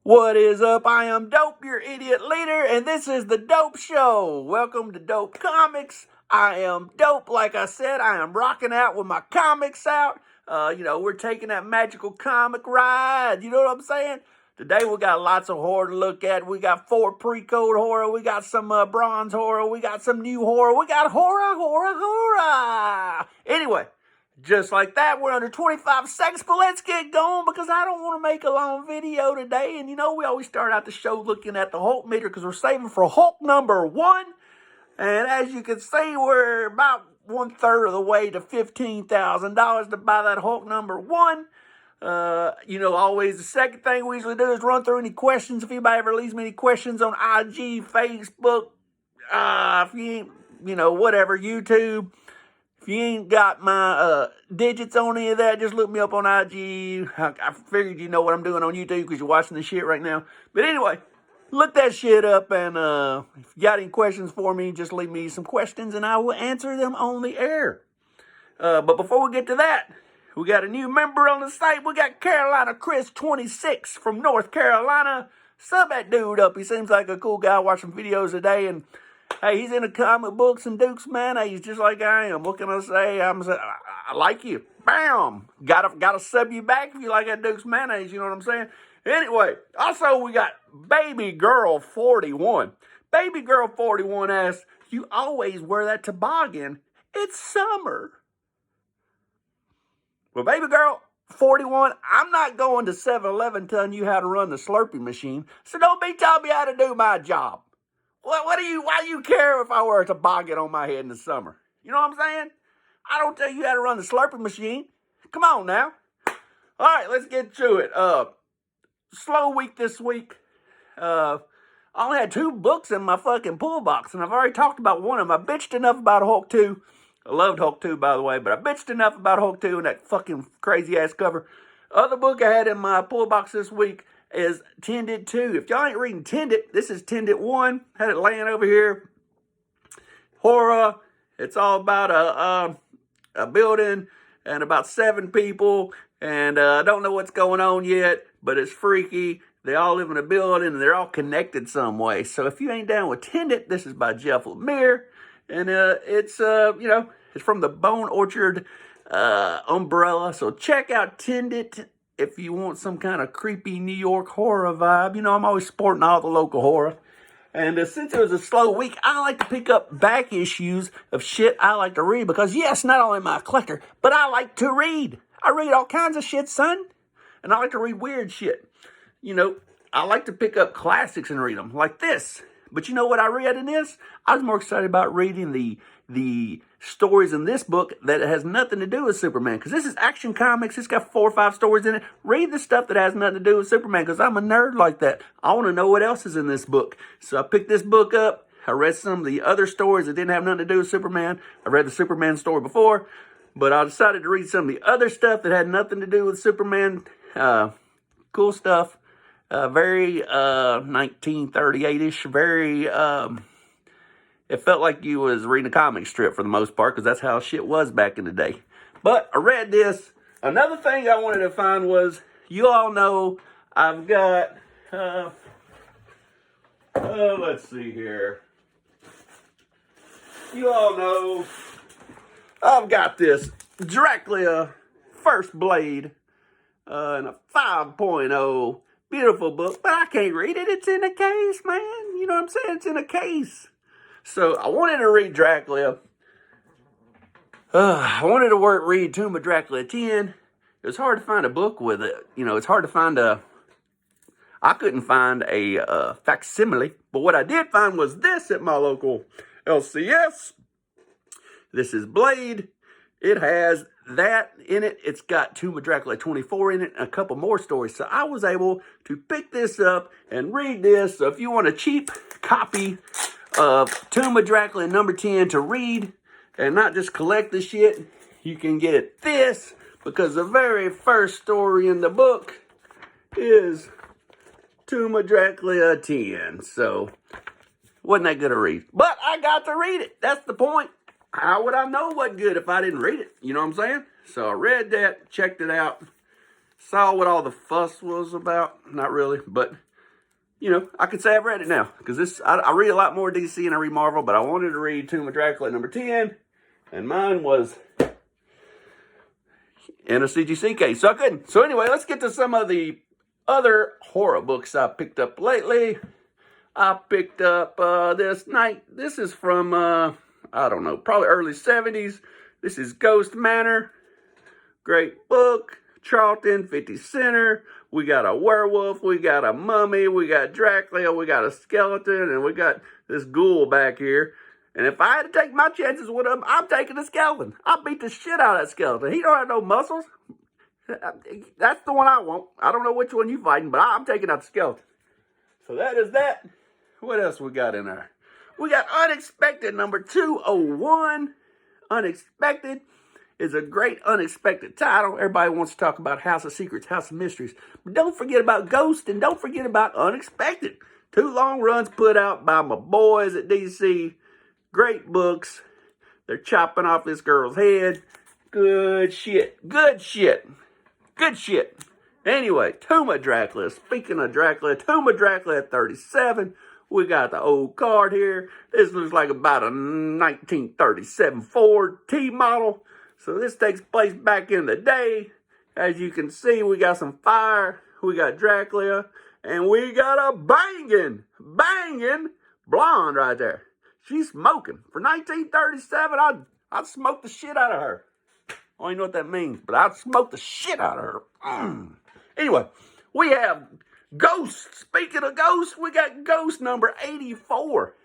What is up? I am Dope, your idiot leader, and this is the Dope Show. Welcome to Dope Comics. I am Dope. Like I said, I am rocking out with my comics out. We're taking that magical comic ride. You know what I'm saying? Today we got lots of horror to look at. We got 4 pre-code horror. We got some bronze horror. We got some new horror. We got horror. Anyway. Just like that, we're under 25 seconds, but let's get going because I don't want to make a long video today. And we always start out the show looking at the Hulk meter because we're saving for Hulk number 1. And as you can see, we're about 1/3 of the way to $15,000 to buy that Hulk number 1. Always the second thing we usually do is run through any questions. If anybody ever leaves me any questions on IG, Facebook, if you ain't, whatever, YouTube. If you ain't got my digits on any of that, just look me up on IG. I figured you know what I'm doing on YouTube because you're watching this shit right now. But anyway, look that shit up, and if you got any questions for me, just leave me some questions, and I will answer them on the air. But before we get to that, we got a new member on the site. We got Carolina Chris 26 from North Carolina. Sub that dude up. He seems like a cool guy watching videos today, and hey, he's into comic books and Dukes, man. Hey, he's just like I am. What can I say? I like you. Bam! Gotta sub you back if you like that Dukes mayonnaise, you know what I'm saying? Anyway, also we got Baby Girl 41. Baby Girl 41 asks, you always wear that toboggan. It's summer. Well, Baby Girl 41, I'm not going to 7-Eleven telling you how to run the Slurpee machine, so don't be telling me how to do my job. Why do you care if I wear a toboggan on my head in the summer? You know what I'm saying? I don't tell you how to run the Slurpee machine. Come on now. All right, let's get to it. Slow week this week. I only had 2 books in my fucking pull box, and I've already talked about one of them. I bitched enough about Hulk 2. I loved Hulk 2, by the way, but I bitched enough about Hulk 2 and that fucking crazy-ass cover. Other book I had in my pull box this week is Tenet 2. If y'all ain't reading Tenet, this is Tenet 1. Had it laying over here. Horror. It's all about a building and about 7 people. And I don't know what's going on yet, but it's freaky. They all live in a building and they're all connected some way. So if you ain't down with Tenet, this is by Jeff Lemire. And it's from the Bone Orchard umbrella. So check out Tenet if you want some kind of creepy New York horror vibe. I'm always sporting all the local horror. And since it was a slow week, I like to pick up back issues of shit I like to read. Because, yes, not only am I a collector, but I like to read. I read all kinds of shit, son. And I like to read weird shit. I like to pick up classics and read them, like this. But you know what I read in this? I was more excited about reading the stories in this book that has nothing to do with Superman. Because this is Action Comics. It's got 4 or 5 stories in it. Read the stuff that has nothing to do with Superman because I'm a nerd like that. I want to know what else is in this book. So I picked this book up. I read some of the other stories that didn't have nothing to do with Superman. I read the Superman story before. But I decided to read some of the other stuff that had nothing to do with Superman. Cool stuff. Very 1938-ish. Very... It felt like you was reading a comic strip for the most part, because that's how shit was back in the day. But I read this. Another thing I wanted to find was, you all know I've got, let's see here. You all know I've got this Dracula First Blade in a 5.0. Beautiful book, but I can't read it. It's in a case, man. You know what I'm saying? It's in a case. So I wanted to read Dracula. I wanted to read Tomb of Dracula 10. It was hard to find a book with it. It's hard to find I couldn't find a facsimile. But what I did find was this at my local LCS. This is Blade. It has that in it. It's got Tomb of Dracula 24 in it and a couple more stories. So I was able to pick this up and read this. So if you want a cheap copy of Tomb of Dracula number 10 to read and not just collect the shit, you can get this, because the very first story in the book is Tomb of Dracula 10. So wasn't that good to read, but I got to read it. That's the point. How would I know what good if I didn't read it? You know what I'm saying? So I read that, checked it out, saw what all the fuss was about. Not really, but I could say I've read it now. Because I read a lot more DC and I read Marvel, but I wanted to read Tomb of Dracula number 10. And mine was in a CGC case. So I couldn't. So anyway, let's get to some of the other horror books I picked up lately. I picked up this night. This is from, I don't know, probably early 70s. This is Ghost Manor. Great book. Charlton, 50 Center. We got a werewolf. We got a mummy. We got Dracula. We got a skeleton. And we got this ghoul back here. And if I had to take my chances with him, I'm taking the skeleton. I beat the shit out of that skeleton. He don't have no muscles. That's the one I want. I don't know which one you fighting, but I'm taking out the skeleton. So that is that. What else we got in there? We got Unexpected number 201. Unexpected is a great unexpected title. Everybody wants to talk about House of Secrets, House of Mysteries. But don't forget about Ghost and don't forget about Unexpected. 2 long runs put out by my boys at DC. Great books. They're chopping off this girl's head. Good shit. Good shit. Good shit. Anyway, Tomb of Dracula. Speaking of Dracula, Tomb of Dracula at 37. We got the old card here. This looks like about a 1937 Ford T model. So this takes place back in the day. As you can see, we got some fire. We got Dracula. And we got a banging blonde right there. She's smoking. For 1937, I'd smoke the shit out of her. I don't even know what that means, but I'd smoke the shit out of her. Anyway, we have Ghost. Speaking of Ghost, we got Ghost number 84.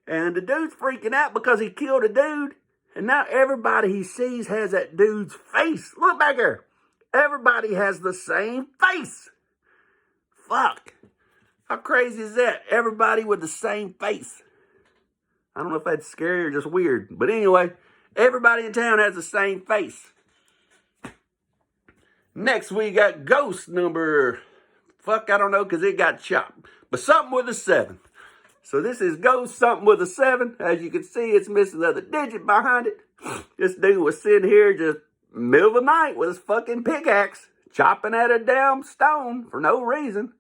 And the dude's freaking out because he killed a dude. And now everybody he sees has that dude's face. Look back here. Everybody has the same face. Fuck. How crazy is that? Everybody with the same face. I don't know if that's scary or just weird. But anyway, everybody in town has the same face. Next, we got Ghost number... Fuck, I don't know, because it got chopped. But something with a 7. So this is Ghost, something with a 7. As you can see, it's missing the other digit behind it. This dude was sitting here just middle of the night with his fucking pickaxe, chopping at a damn stone for no reason.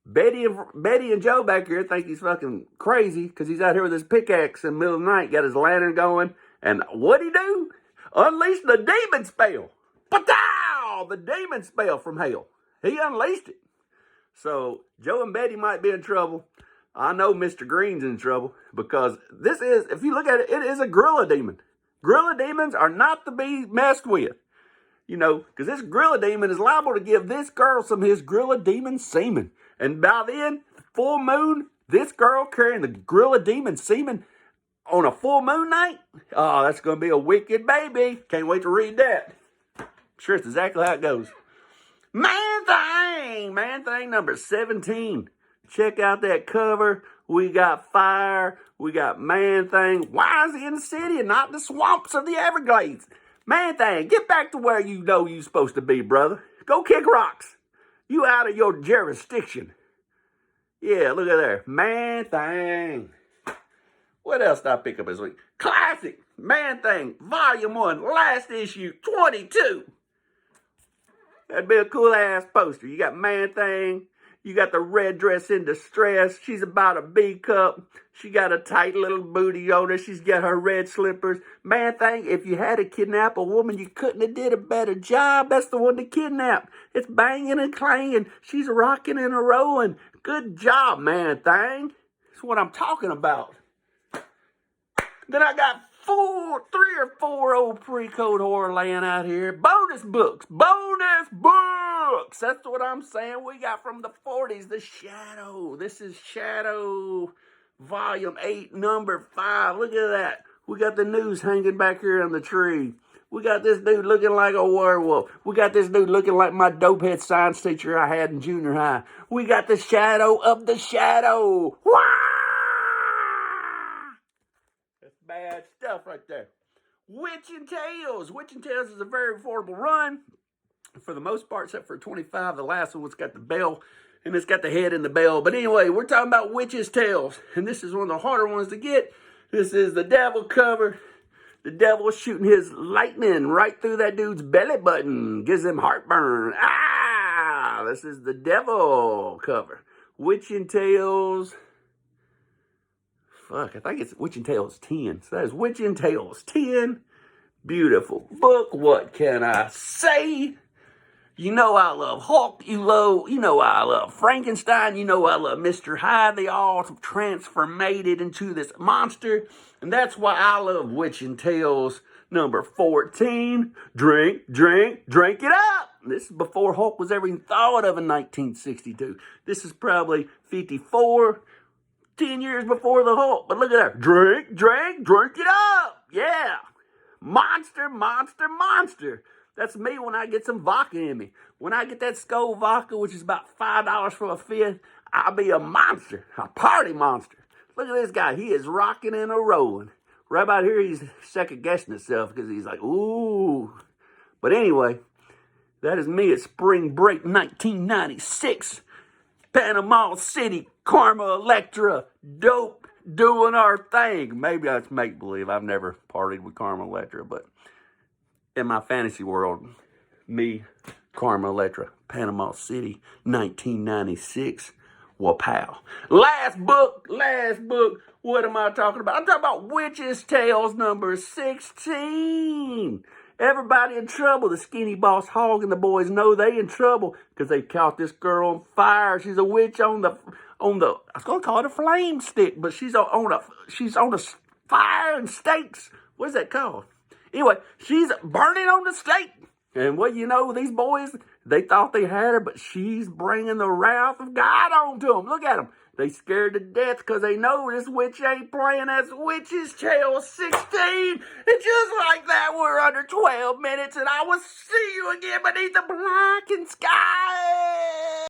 Betty and Joe back here think he's fucking crazy because he's out here with his pickaxe in the middle of the night, got his lantern going. And what'd he do? Unleashed the demon spell. Patow! The demon spell from hell. He unleashed it. So Joe and Betty might be in trouble. I know Mr. Green's in trouble because this is, if you look at it, it is a gorilla demon. Gorilla demons are not to be messed with. Because this gorilla demon is liable to give this girl some of his gorilla demon semen. And by then, full moon, this girl carrying the gorilla demon semen on a full moon night, oh, that's going to be a wicked baby. Can't wait to read that. I'm sure it's exactly how it goes. Man Thing number 17. Check out that cover. We got fire. We got Man Thing. Why is he in the city and not the swamps of the Everglades? Man Thing, get back to where you know you're supposed to be, brother. Go kick rocks. You out of your jurisdiction. Yeah, look at there. Man Thing. What else did I pick up this week? Classic. Man Thing. Volume 1. Last issue. 22. That'd be a cool-ass poster. You got Man Thing. You got the red dress in distress. She's about a B cup. She got a tight little booty on her. She's got her red slippers. Man Thing, if you had to kidnap a woman, you couldn't have did a better job. That's the one to kidnap. It's banging and clanging. She's rocking and rolling. Good job, Man Thing. That's what I'm talking about. Then I got 3 or 4 old pre-code horror laying out here. Bonus books. Bonus books. That's what I'm saying. We got from the 40s, The Shadow. This is Shadow Volume 8, number 5. Look at that. We got the news hanging back here on the tree. We got this dude looking like a werewolf. We got this dude looking like my dopehead science teacher I had in junior high. We got the shadow of the shadow. Wah! Bad stuff right there. Witching Tales. Witching Tales is a very affordable run. For the most part, except for 25. The last one's got the bell. And it's got the head in the bell. But anyway, we're talking about Witch's Tales. And this is one of the harder ones to get. This is the devil cover. The devil shooting his lightning right through that dude's belly button. Gives him heartburn. Ah! This is the devil cover. Witching Tales. Fuck, I think it's Witching Tales 10. So that is Witching Tales 10. Beautiful book. What can I say? You know I love Hulk. You know I love Frankenstein. You know I love Mr. Hyde. They all transformated into this monster. And that's why I love Witching Tales number 14. Drink, drink, drink it up. This is before Hulk was ever even thought of in 1962. This is probably 54, 10 years before the Hulk. But look at that. Drink, drink, drink it up. Yeah. Monster, monster, monster. That's me when I get some vodka in me. When I get that Skol vodka, which is about $5 for a fifth, I'll be a monster, a party monster. Look at this guy. He is rocking and a-rolling. Right about here, he's second-guessing himself because he's like, ooh. But anyway, that is me at spring break 1996. Panama City, Karma Electra, dope, doing our thing. Maybe that's make-believe. I've never partied with Karma Electra, but in my fantasy world, me, Karma Electra, Panama City, 1996. Wapow. Last book. What am I talking about? I'm talking about Witch's Tales number 16. Everybody in trouble. The skinny boss hog and the boys know they in trouble because they caught this girl on fire. She's a witch on the I was gonna call it a flame stick, but she's on a fire and stakes. What is that called? Anyway, she's burning on the stake. And what you know, these boys, they thought they had her, but she's bringing the wrath of God onto them. Look at them. They scared to death because they know this witch ain't playing. That's Witch's Tales 16. And just like that, we're under 12 minutes, and I will see you again beneath the blackened sky.